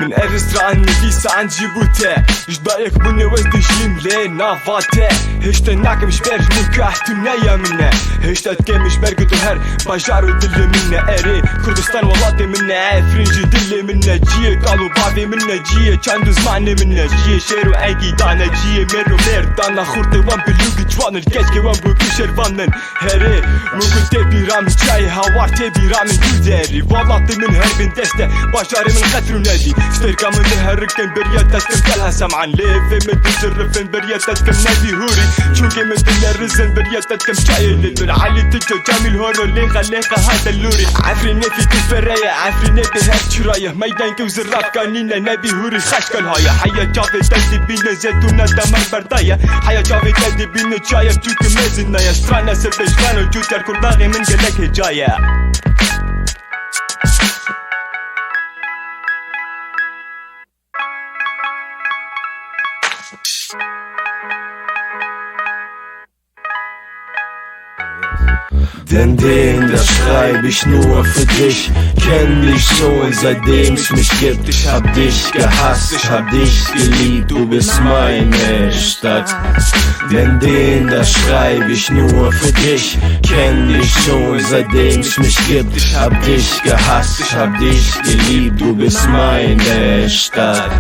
من ارسترا النفيسة عن جيبوتي جدايك بني وزدي جيم لينا فاتي هشتا ناكم شبير نكاح تنايا منا هشتا تكامش برقدو هر باجارو دل منا اري كردستان ولاتي منا عافرنجي دل منا جيه قالوا بعضي منا جيه چندو زماني منا جيه شيرو ايدي دانا جيه ميرو ميردانا خورتي وان بلوغي جوانن كشكي وان بوكو شيروانن هري موكو تبي رامن جاي هاوار تبي رامن جوداري والاتي من هربن دسته باجاري من خطر نادي ستيركا من هركن برياتتكم كلها سمعان ليفي من تجرفن برياتتكم نادي هوري شوكي من الرزن برياتتكم شايل بالعالي تجو جامل هورو ليخا هذا اللوري عفري نفي تفرية عفري نبي هيك شراية ميدان كوزرات كانينا نبي هوري خشك الهاية حيا جافي تدي بينا زيتونا دمر برداية حيا جافي تدي بينا جاية بجوك مزنا يا سترانا سبجلان وجوتر كل باغي من قلك هجاية Denn das schreib ich nur für dich. Kenn dich schon seitdem's mich gibt. Ich hab dich gehasst, ich hab dich geliebt. Du bist meine Stadt. Denn das schreib ich nur für dich. Kenn dich schon seitdem's mich gibt. Ich hab dich gehasst, ich hab dich geliebt. Du bist meine Stadt.